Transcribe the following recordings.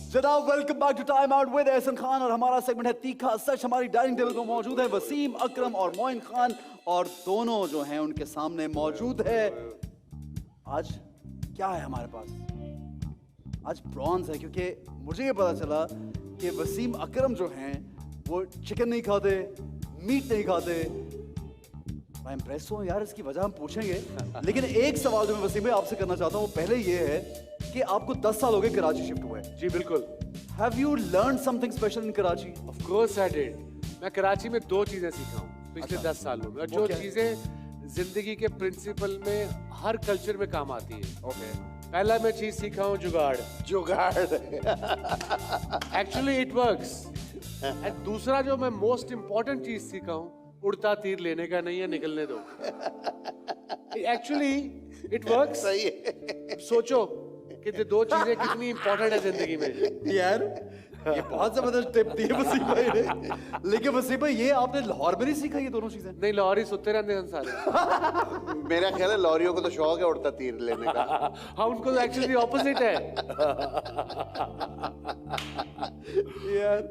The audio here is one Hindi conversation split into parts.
जनाब welcome back to time out with Ehsan Khan और हमारा सेगमेंट है तीखा सच। हमारी डाइनिंग टेबल पर मौजूद है वसीम अकरम और मोइन खान और दोनों जो हैं उनके सामने मौजूद है। आज क्या है हमारे पास? आज प्रॉन्स है क्योंकि मुझे ये पता चला कि वसीम अकरम जो हैं वो चिकन नहीं खाते, मीट नहीं खाते। मैं इम्प्रेस हूँ यार, इसकी वजह हम पूछेंगे। लेकिन एक सवाल जो मैं वसीम भाई आपसे करना चाहता हूँ वो पहले ये है कि आपको 10 साल हो गए कराची शिफ्ट हुए। जी बिल्कुल। Have you learned something special in Karachi? Of course I did. मैं कराची में 2 चीजें सीखा हूँ पिछले 10 सालों में, और जो चीजें जिंदगी के प्रिंसिपल में हर कल्चर में काम आती है। Okay. पहला मैं चीज सीखा हूँ जुगाड़। Actually it works. एंड दूसरा जो मैं मोस्ट इम्पोर्टेंट चीज सीखा हूँ, उड़ता तीर लेने का नहीं है, निकलने दो। Actually it works. सही है। सोचो कि ये 2 चीजें कितनी इंपॉर्टेंट है जिंदगी में। यार ये बहुत जबरदस्त टिप दी है वसीम भाई ने। लेकिन वसीम भाई ये आपने लाहौर में नहीं सीखा ये दोनों चीजें? नहीं, लाहौर ही सुते रहते हैं सारे। मेरा ख्याल है लॉरियों को तो शौक है उड़ता तीर लेने का। हाँ, उनको तो एक्चुअली ऑपोजिट है। यार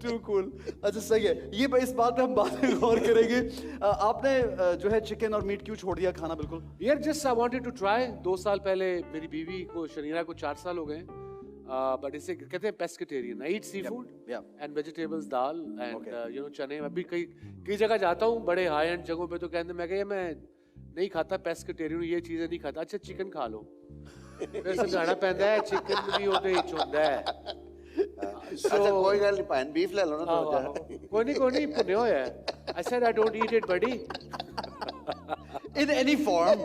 टू कूल। अच्छा सही है, ये इस बात पे हम बाद में गौर करेंगे। आपने जो है चिकन और मीट क्यों छोड़ दिया खाना? बिल्कुल यार just I wanted to try. 2 साल पहले मेरी बीवी को, शनीरा को 4 साल हो गए, बट इसे कहते हैं pescatarian. I eat seafood and vegetables, dal and you know चने। अभी कई जगह जाता हूँ बड़े हाई एंड जगहों पे, तो कहते मैं कहा मैं नहीं खाता पेस्केटेरियन, ये चीजें नहीं खाता। अच्छा चिकन खा लो। फिर समझाना पैदा है चिकन भी होते ही चुंदा है। अच्छा कोई गल नहीं, पैन बीफ ले लो ना। कोई नहीं पुण्य होया है। I said I don't eat it buddy. in any form.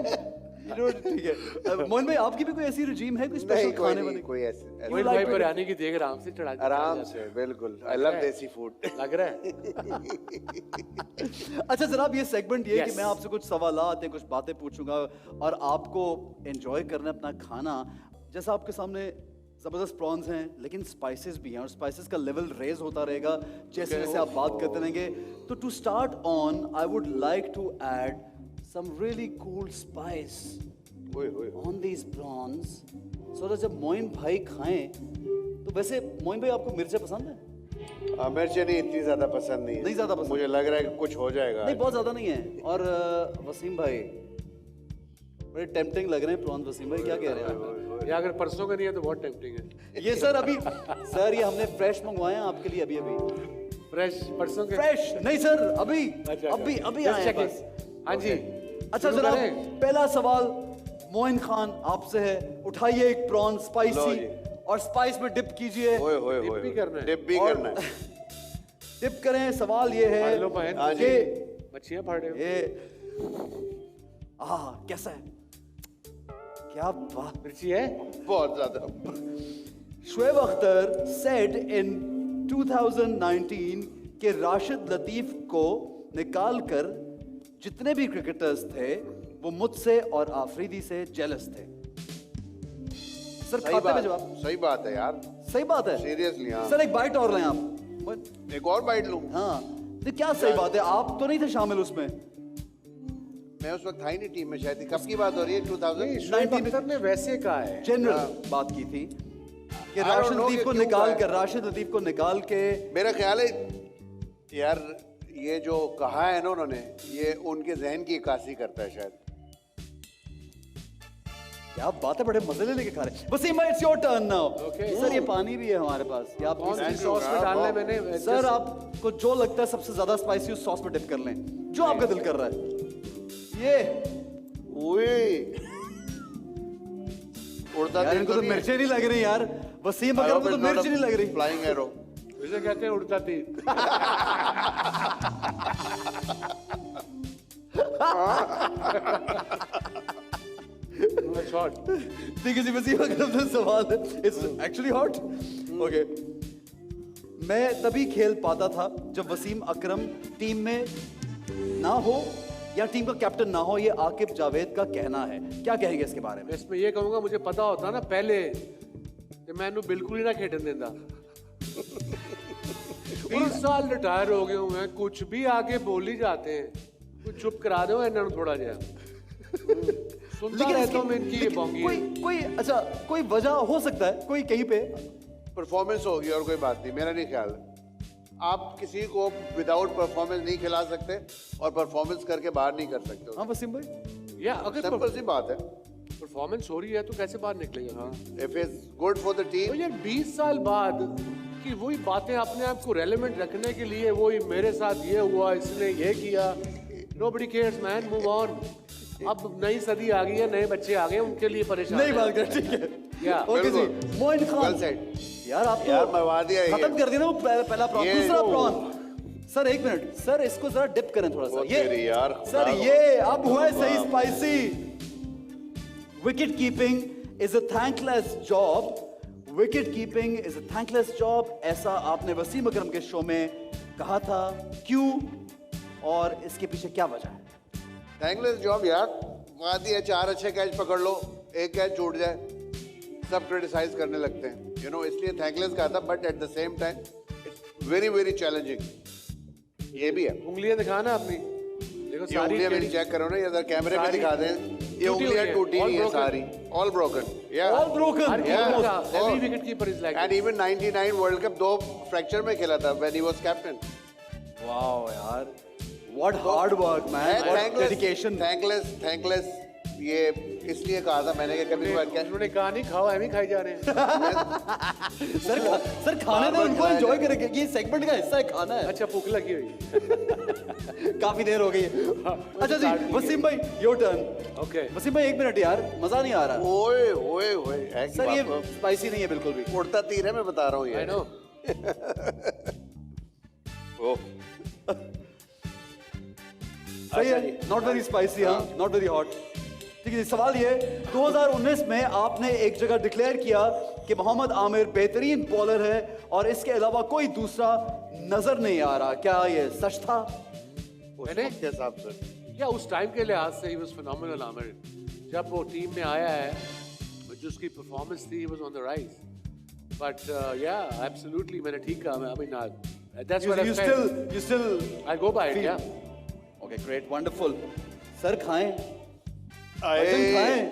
ठीक है। मोहन भाई आपकी भी कोई ऐसी रजीम है, कोई स्पेशल खाने वाली? कोई ऐसे मोइन भाई बिरयानी की देख आराम से चढ़ा, आराम से बिल्कुल। आई लव देसी फूड। लग रहा है। अच्छा जनाब, ये सेगमेंट ये है कि मैं आपसे कुछ सवालात कुछ बातें पूछूंगा और आपको एंजॉय करना अपना खाना। जैसा आपके सामने जबरदस्त प्रॉन्स हैं लेकिन स्पाइसेस भी हैं और स्पाइसेस का लेवल रेज होता रहेगा जैसे जैसे आप बात करते रहेंगे। तो to start on I would like to add some really cool spice on these prawns so that जब मोइन भाई खाएं तो वैसे मोइन भाई आपको मिर्चें पसंद है? मिर्चें नहीं इतनी ज्यादा पसंद नहीं है। नहीं ज्यादा पसंद? मुझे लग रहा है कि कुछ हो जाएगा। नहीं बहुत ज्यादा नहीं है। और वसीम भाई बड़े टेम्पटिंग लग रहे हैं प्रॉन्स। वसीम भाई क्या कह रहे हैं? ये अगर परसों का नहीं है तो बहुत टेम्पटिंग है। ये सर अभी सर ये हमने फ्रेश मंगवाए हैं आपके लिए। अभी फ्रेश परसों के? फ्रेश नहीं सर, अभी आए हैं बस। हाँ जी। अच्छा जनाब, पहला सवाल मोइन खान आपसे है। उठाइए एक प्रॉन स्पाइसी और स्पाइस में डिप कीजिए। डिप भी करना है? डिप भी करना है। डिप करें। सवाल ये है कि मच्छियां फाड़ रहे हो? ये कैसा है? क्या बात, मिर्ची है बहुत ज्यादा। शुएब अख्तर said in 2019 कि राशिद लतीफ को निकाल कर जितने भी क्रिकेटर्स थे वो मुझसे और आफरीदी से जेलस थे। सर खाते में जवाब? सही बात है यार। सही बात है सीरियसली। हाँ सर एक बाइट और लें आप। एक और बाइट लूं? हाँ तो क्या सही बात है? आप तो नहीं थे शामिल उसमें? मैं उस वक्त था ही नहीं टीम में शायद। कब की बात हो रही है? 2019 में वैसे कहा है। जनरल बात की थी कि राशिद लतीफ को निकाल के मेरा ख्याल है यार ये जो कहा है ना उन्होंने, ये उनके जहन की इक्कासी करता है शायद। क्या बात है, बड़े मजे लेके खा रहे। वसीम भाई it's your turn now. Sir ये पानी भी है हमारे पास, ये आप सॉस में डालना है मैंने। सर आपको जो लगता है सबसे ज्यादा स्पाइसी उस सॉस में डिप कर लें, जो आपका दिल कर रहा है। ये उड़ता यार इनको तो मिर्चें नहीं लग रही यार। वसीम अकरम को तो मिर्च नहीं लग रही। फ्लाइंग एरो इसे कहते हैं उड़ता तीर। देखिए जी वसीम अकरम से सवाल है, इट्स एक्चुअली हॉट। ओके, मैं तभी खेल पाता था जब वसीम अकरम टीम में ना हो या टीम का कैप्टन ना हो, ये आकिब जावेद का कहना है। क्या कहेंगे इसके बारे में? इसमें ये कहूंगा मुझे पता होता ना पहले कि मैं इन्हें बिल्कुल ही ना खेडन देता। 20 साल रिटायर हो गए हूं मैं, कुछ भी आगे बोल ही जाते हैं। कुछ चुप करा दो इन्होंने थोड़ा जिहा। सुनता रहता हूं मैं इनकी ये बोंगी। कोई अच्छा कोई वजह हो सकता है कोई कहीं पे परफॉर्मेंस होगी और कोई बात नहीं, मेरा नहीं ख्याल। आप किसी को विदाउट परफॉर्मेंस नहीं खिला सकते और परफॉर्मेंस करके बाहर नहीं कर सकते। हाँ वसीम भाई, या अगर सिंपल सी बात है। परफॉर्मेंस हो रही है तो कैसे बाहर निकलेगा? If is good for the तो टीम। यार 20 साल बाद कि वही बातें अपने आप को रेलेवेंट रखने के लिए, वही मेरे साथ ये हुआ, इसने ये किया, nobody cares man, move on। अब नई सदी आ गई है, नए बच्चे आ गए, उनके लिए परेशान नहीं है। बात कर, ठीक है। या ओके जी, मोइन खान वेल सेड। यार आप यार तो मरवा दिया ये। खत्म कर दिया ना वो पहला प्रॉन, ये दूसरा जो- प्रॉन। सर एक मिनट सर, इसको जरा डिप करें थोड़ा सा। वो तेरी यार, सर खुदा ये अब हुआ है सही spicy. Wicket keeping is a thankless job, wicket keeping is a thankless job, ऐसा आपने वसीम अकरम के शो में कहा था। क्यों और इसके पीछे क्या वजह है? थैंकलेस जॉब यार, बात ही है 4 अच्छे कैच पकड़ लो, 1 कैच छूट जाए, सब क्रिटिसाइज करने लगते हैं, यू नो, इसलिए थैंकलेस कहा था। But at the same time it's very very challenging. ये भी है। उंगलियां दिखाना अपनी, देखो ये सारी उंगलियां मेरी टेढ़ी- चेक करो ना, ये अगर कैमरे में सारी दिखा दें, ये टूटी उंगलियां हुई हैं, टूटी all हुई हैं broken। सारी, ऑल ब्रोकन। All broken। हर Yeah. कीपर का, और- every wicket keeper is like and this। Even 99 world cup 2 fracture में खेला था when he was captain. Wow यार, what hard work man, what dedication. Thankless ये इसलिए कहा था मैंने कि कभी क्या उन्होंने कहा नहीं खाओ, हम ही खाई जा रहे हैं। सर खाने दो उनको, एंजॉय करेंगे, ये सेगमेंट का हिस्सा है, खाना है। अच्छा भूख लगी हुई। काफी देर हो गई है। अच्छा जी वसीम भाई, योर टर्न। ओके वसीम भाई 1 मिनट यार, मजा नहीं आ रहा। ओए ओए ओए है कि सर ये बात स्पाइसी नहीं है बिल्कुल भी। तो उड़ता तीर है, मैं बता रहा हूँ आई ये। नो। ओ सही है, नॉट वेरी स्पाइसी, हाँ, नॉट वेरी हॉट। ठीक है जी, सवाल ये, 2019 में आपने एक जगह डिक्लेयर किया कि मोहम्मद आमिर बेहतरीन बॉलर है और इसके अलावा कोई दूसरा नजर नहीं आ रहा, क्या ये सच था? मैंने के हिसाब से या उस टाइम के लिहाज से ही वाज फिनोमिनल आमिर। जब वो टीम में आया है, जो उसकी परफॉर्मेंस थी, was on the rise. But yeah absolutely मैंने ठीक कहा। I mean that's what You I felt. still I go by it. Yeah okay great, wonderful. Sir खाएं, आए वजन खाएं।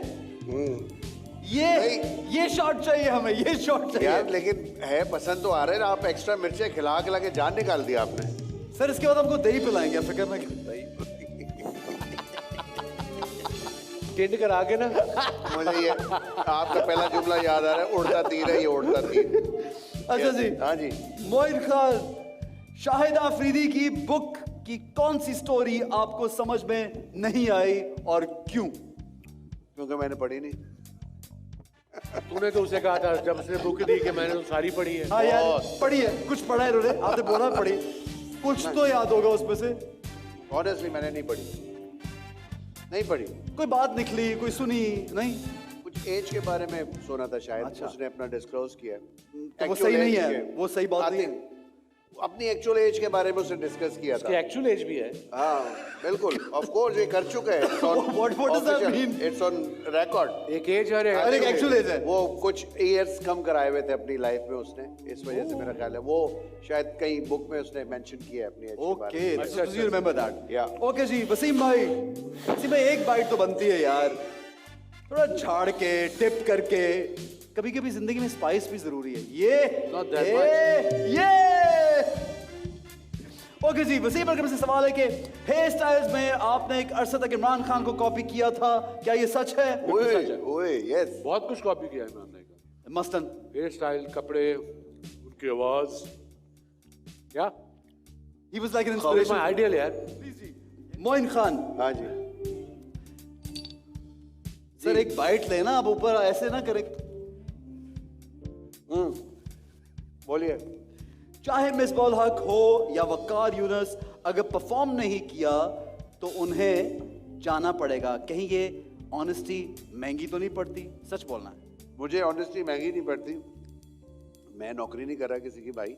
ये शॉट चाहिए हमें, ये शॉट चाहिए। यार, लेकिन है पसंद तो आ रहे हैं। आप एक्स्ट्रा मिर्चें खिला खिला के जान निकाल दिया आपने। सर इसके बाद हमको दही पिलाएंगे, फिक्र ना करें। टेंड करा के ना। मुझे ये आपका पहला जुमला याद आ रहा है, उड़ता तीर है ये, उड़ता तीर। अच्छा जी, हाँ जी। मोइन खान, शाहिद आफरीदी की बुक की कौन सी स्टोरी आपको समझ में नहीं आई और क्यों? क्योंकि मैंने पढ़ी नहीं। तूने तो उसे कहा था जब उसने बुक दी कि मैंने तो सारी पढ़ी है। हाँ यार, पढ़ी है, कुछ पढ़ा है इन्होंने, आपने बोला पढ़ी, कुछ तो याद होगा उसमें से। ऑनेस्टली मैंने नहीं पढ़ी, नहीं पढ़ी। कोई बात निकली, कोई सुनी नहीं? कुछ एज के बारे में सुना था शायद। अच्छा। उसने अपना डिस्क्लोज किया। तो वो सही नहीं है, वो सही बात नहीं है। अपनी एक्चुअल एज के बारे में उसने डिस्कस किया था। उसकी एक्चुअल एज भी है। हाँ बिल्कुल, ऑफ कोर्स ये कर चुका है। What does that mean? It's on record. एक एज है अरे एक actual age है। वो कुछ ईयर्स कम कराए हुए थे अपनी लाइफ में उसने, इस वजह से मेरा ख्याल है वो शायद कहीं बुक में उसने मेंशन किया है अपनी एज के बारे में। Okay, so you remember that? Yeah. Okay जी, वसीम भाई एक बाइट तो बनती है यार, थोड़ा झाड़ के टिप करके। कभी कभी जिंदगी में स्पाइस भी जरूरी है। Not that ये ओके जी, वसीम अकरम से सवाल है कि हेयर स्टाइल्स में आपने एक अरसा तक इमरान खान को कॉपी किया था, क्या ये सच है? ओए ओए यस। बहुत कुछ कॉपी किया है इमरान भाई का। मस्तन, हेयर स्टाइल, कपड़े, उनकी आवाज। क्या he was like an my inspiration. Ideal यार। मोइन खान हाँ जी। सर एक बाइट लेना, आप ऊपर ऐसे ना करें। बोलिए। चाहे मिसबाह हक हो या वकार यूनुस, अगर परफॉर्म नहीं किया तो उन्हें जाना पड़ेगा। कहीं ये ऑनेस्टी महंगी तो नहीं पड़ती? सच बोलना है। मुझे ऑनेस्टली महंगी नहीं पड़ती। मैं नौकरी नहीं कर रहा किसी की भाई।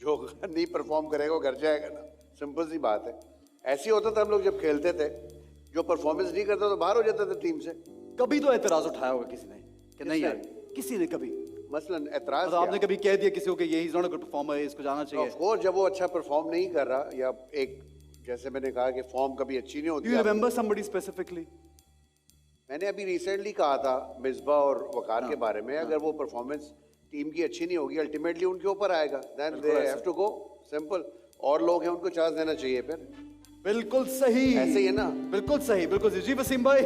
जो नहीं परफॉर्म करेगा वो घर जाएगा ना, सिंपल सी बात है। ऐसे ही होता था हम लोग जब खेलते थे, जो परफॉर्मेंस नहीं करता तो बाहर हो जाता था टीम से। कभी तो एतराज उठाया होगा किसी ने कि नहीं यार, किसी ने कभी मसलन एतराज मतलब आपने कभी कह दिया किसी को कि ये is not a good performer, इसको जाना चाहिए? ऑफ कोर्स जब वो अच्छा परफॉर्म नहीं कर रहा, या एक जैसे मैंने कहा कि फॉर्म कभी अच्छी नहीं डू होती। You remember somebody specifically? मैंने अभी रिसेंटली कहा था मिसबा और वकार के बारे में, अगर वो परफॉर्मेंस टीम की अच्छी नहीं होगी, अल्टीमेटली उनके ऊपर आएगा, then they have to go, simple. और लोग हैं उनको चांस देना चाहिए फिर। बिल्कुल सही, ऐसे ही है ना? बिल्कुल सही, बिल्कुल सही। जी वसीम भाई,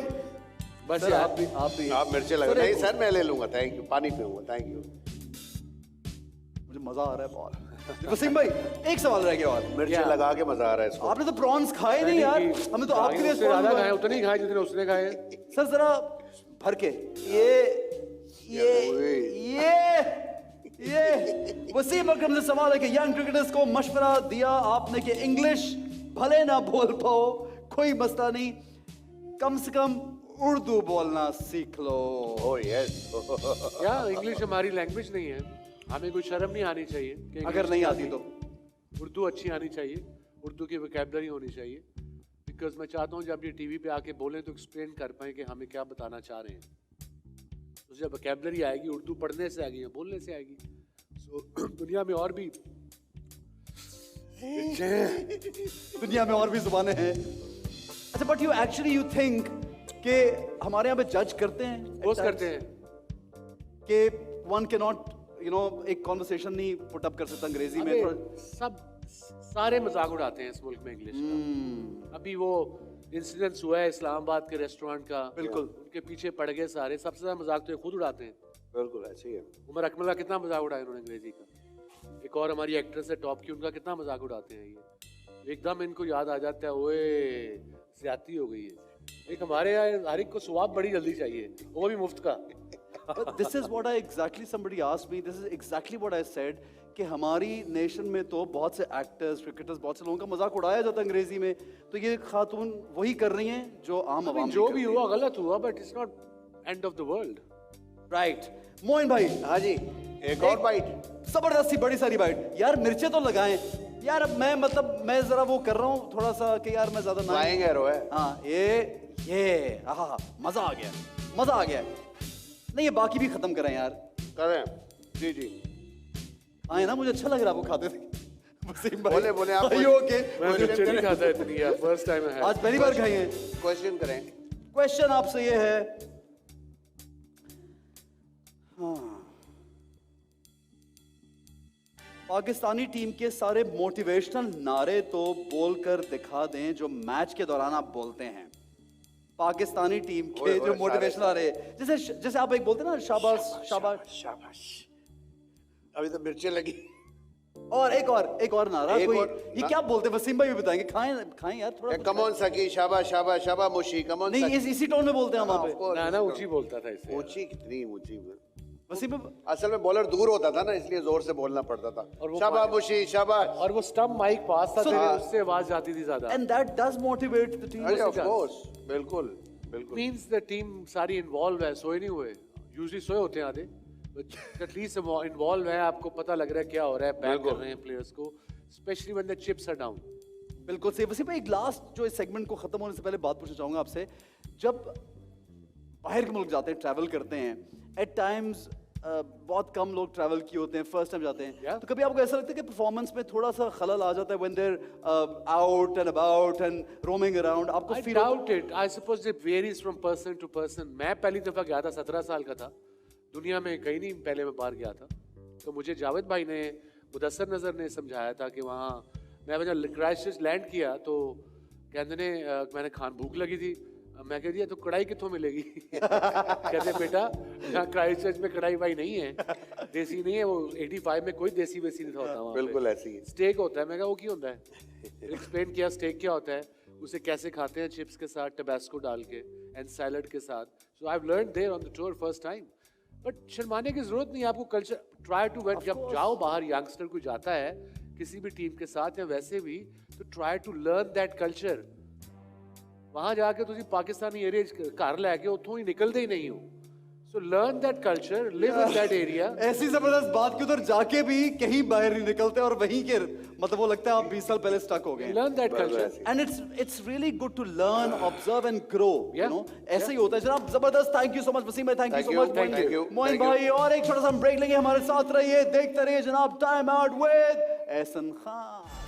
बस सर, यार, आप मिर्चे लगा, नहीं सर मैं ले लूंगा, थैंक यू, पानी पीऊंगा, थैंक यू। मुझे मजा आ रहा है बहुत। जी वसीम भाई, एक सवाल रह गया और, मिर्चे लगा के मजा आ रहा है इसको। आपने तो प्रॉन्स खाए नहीं यार, हमें तो आपके लिए उससे ज्यादा prawn खाए, उतने ही खाए जितने उसने खाए। सर जरा भर के ये वसीम अकरम से सवाल है कि यंग क्रिकेटर्स को मशवरा दिया आपने कि इंग्लिश भले ना बोल पाओ कोई मसला नहीं, कम से कम उर्दू बोलना सीख लो। Oh yes. क्या इंग्लिश हमारी लैंग्वेज नहीं है? हमें कोई शर्म नहीं आनी चाहिए कि अगर English नहीं नहीं आती तो उर्दू अच्छी आनी चाहिए, उर्दू की वोकैबलरी होनी चाहिए। बिकॉज मैं चाहता हूँ जब ये टीवी पे आके बोलें तो एक्सप्लेन कर पाए कि हमें क्या बताना चाह रहे हैं। तो जब वोकैबलरी आएगी, उर्दू पढ़ने से आएगी या बोलने से आएगी। सो दुनिया में और भी दुनिया में और भी जुबानें हैं। अच्छा, but you actually you think कि हमारे यहाँ पे जज करते हैं, पोस्ट करते हैं कि वन के नॉट एक कॉन्वर्सेशन नहीं पुट अप कर सकता अंग्रेजी में थोड़ा। सब सारे मजाक उड़ाते हैं इस मुल्क में इंग्लिश का। अभी वो इंसिडेंस हुआ है इस्लामाबाद के रेस्टोरेंट का, बिल्कुल। उनके पीछे पड़ गए सारे। सबसे ज्यादा मजाक तो ये खुद उड़ाते हैं। बिल्कुल ऐसे ही है। उमर अकमल का कितना मजाक उड़ाया उन्होंने अंग्रेजी का। एक और हमारी एक्ट्रेस है टॉप की, उनका कितना मजाक उड़ाते हैं ये। एकदम इनको याद आ जाता है, ओए ज्यादती हो गई है। एक हमारे यहाँ हर एक को स्वाब बड़ी जल्दी चाहिए, वो भी मुफ्त का। But this is what I exactly somebody asked me. This is exactly what I said कि हमारी नेशन में तो बहुत से एक्टर्स, क्रिकेटर्स, बहुत से लोगों का मजाक उड़ाया जाता है अंग्रेजी में, तो ये खातून वही कर रही हैं जो आम आवाम जो भी हुआ गलत हुआ, but it's not end of the world. Right. Moin भाई, हाँ जी, एक और बाइट। जबरदस्ती बड़ी सारी बाइट यार, मिर्चे तो लगाएं यार। अब मैं मतलब मैं जरा वो कर रहा हूँ थोड़ा सा कि यार मैं ज्यादा ना फ्लाइंग एरो है। हाँ ये आहा, मजा आ गया, मजा आ गया। नहीं ये बाकी भी खत्म करें यार। करें जी जी। आए ना, मुझे अच्छा लग रहा है वो खाते थे। वसीम भाई, बोले बोले आप ओके। मैं मिर्ची नहीं खाता इतनी यार, फर्स्ट टाइम है। आज पहली बार खाई है। क्वेश्चन करें। क्वेश्चन आपसे ये है, हाँ, पाकिस्तानी टीम के सारे मोटिवेशनल नारे तो बोलकर दिखा दें जो मैच के दौरान आप बोलते हैं। पाकिस्तानी टीम के जो मोटिवेशनल नारे, जैसे जैसे आप एक बोलते हैं ना, शाबाश शाबाश शाबाश। अभी तो मिर्चें लगी। और एक और नारा एक कोई और ये ना? क्या बोलते हैं वसीम भाई भी बताएंगे। खाएं यार थोड़ा। कम ऑन सकी, शाबाश शाबाश शाबाश मुशी, कम ऑन नहीं इसी टोन में बोलते हैं हम वहाँ पे। ना ऊंची बोलता था इसे। ऊंची कितनी ऊंची। वसीम भाई, असल में बॉलर दूर होता था ना, इसलिए जोर से बोलना पड़ता था। और वो शाबाश मुशी शाबाश। और वो स्टंप माइक पास था So- तेरे, उससे आवाज जाती थी ज्यादा। and that does motivate the team. अरे ऑफ कोर्स, बिल्कुल बिल्कुल। मींस द टीम सारी इन्वॉल्व है, सोए नहीं हुए। यूजुअली सोए होते हैं आधे, एटलीस्ट इन्वॉल्व है। आपको पता लग रहा है क्या हो रहा है, बैक कर रहे हैं प्लेयर्स को, especially when the chips are down. बिल्कुल सही। वसीम भाई, एक लास्ट जो इस सेगमेंट को खत्म होने से पहले बात पूछना चाहूंगा आपसे। जब बाहर के मुल्क जाते हैं, ट्रैवल करते हैं, एट टाइम्स बहुत कम लोग ट्रैवल किए होते हैं, फर्स्ट टाइम जाते हैं, Yeah. तो कभी आपको ऐसा लगता है कि परफॉर्मेंस में थोड़ा सा खलल आ जाता है when they're out and about and roaming around? आपको I feel doubt it. I suppose it varies from person to person. मैं पहली दफा गया था, 17 साल का था, दुनिया में कहीं नहीं पहले मैं बाहर गया था। तो मुझे जावेद भाई ने, मुदस्सर नजर ने समझाया था कि वहाँ मैं जब क्राइस्टचर्च लैंड किया तो कहते ने मैंने भूख लगी थी, मैं कह दिया तो कढ़ाई कितों मिलेगी? कहते बेटा यहाँ क्राइस्टचर्च में कढ़ाई भाई नहीं है, देसी नहीं है वो। 85 में कोई देसी वेसी नहीं होता वहाँ पे। बिल्कुल ऐसी ही। स्टेक होता है। मैं कहा वो क्यों होता है? एक्सप्लेन किया स्टेक क्या होता है, उसे कैसे खाते हैं, चिप्स के साथ, टबास्को डाल के एंड सैलड के साथ। So I have learned there on the tour first time. But शर्माने की जरूरत नहीं है, आपको कल्चर ट्राई टू वेट। जब जाओ बाहर, यंगस्टर कोई जाता है किसी भी टीम के साथ या वैसे भी, तो try to learn that culture. वहां जाके तुम पाकिस्तानी एरिया घर लैके उतों ही निकलते ही नहीं हो। So learn that culture, live in that area. ऐसी जबरदस्त बात कि उधर जाके भी कहीं बाहर नहीं निकलते और वहीं के मतलब वो लगता है आप 20 साल पहले स्टक हो गए। Learn that culture and it's really good to learn, observe and grow, you know. ऐसे ही होता है जनाब। जबरदस्त। Thank you so much Wasim भाई, thank you so much Moin भाई। और एक छोटा सा ब्रेक लेंगे, हमारे साथ रहिए, देखते रहिए जनाब time out with Ehsan Khan.